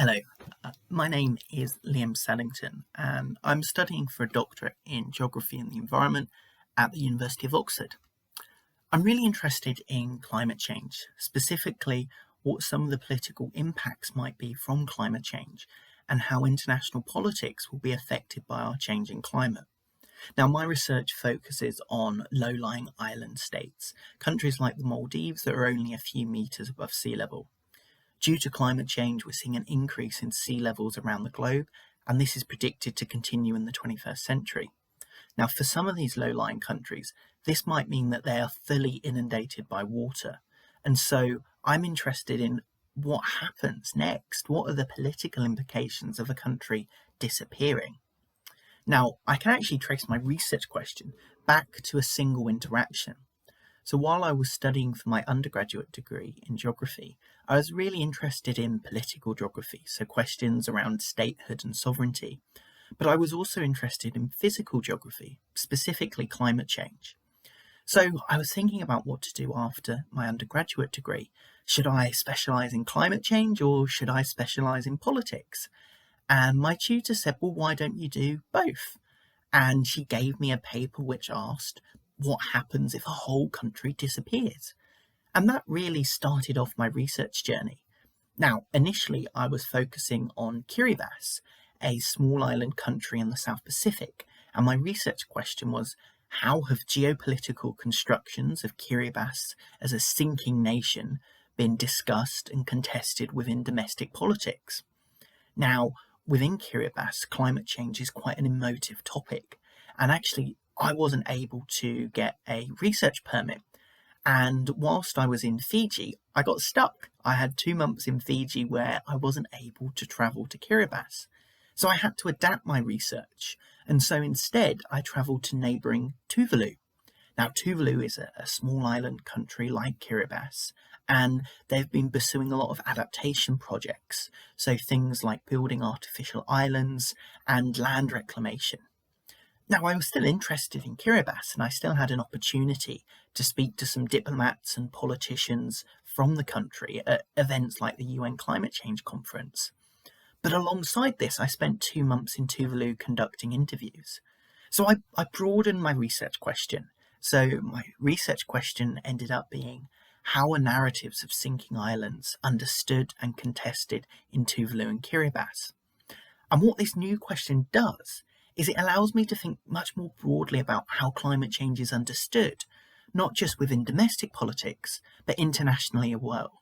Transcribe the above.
Hello, my name is Liam Saddington and I'm studying for a doctorate in Geography and the Environment at the University of Oxford. I'm really interested in climate change, specifically what some of the political impacts might be from climate change and how international politics will be affected by our changing climate. Now, my research focuses on low-lying island states, countries like the Maldives that are only a few metres above sea level. Due to climate change, we're seeing an increase in sea levels around the globe, and this is predicted to continue in the 21st century. Now, for some of these low-lying countries, this might mean that they are fully inundated by water. And so I'm interested in what happens next. What are the political implications of a country disappearing? Now, I can actually trace my research question back to a single interaction. So while I was studying for my undergraduate degree in geography, I was really interested in political geography, so questions around statehood and sovereignty. But I was also interested in physical geography, specifically climate change. So I was thinking about what to do after my undergraduate degree. Should I specialise in climate change or should I specialise in politics? And my tutor said, well, why don't you do both? And she gave me a paper which asked, what happens if a whole country disappears? And that really started off my research journey. Now, initially, I was focusing on Kiribati, a small island country in the South Pacific, and my research question was, how have geopolitical constructions of Kiribati as a sinking nation been discussed and contested within domestic politics? Now, within Kiribati, climate change is quite an emotive topic, and actually, I wasn't able to get a research permit. And whilst I was in Fiji, I got stuck. I had 2 months in Fiji where I wasn't able to travel to Kiribati. So I had to adapt my research. And so instead, I travelled to neighbouring Tuvalu. Now, Tuvalu is a small island country like Kiribati, and they've been pursuing a lot of adaptation projects. So things like building artificial islands and land reclamation. Now, I was still interested in Kiribati, and I still had an opportunity to speak to some diplomats and politicians from the country at events like the UN Climate Change Conference. But alongside this, I spent 2 months in Tuvalu conducting interviews. So I broadened my research question. So my research question ended up being, how are narratives of sinking islands understood and contested in Tuvalu and Kiribati? And what this new question does is it allows me to think much more broadly about how climate change is understood, not just within domestic politics, but internationally as well.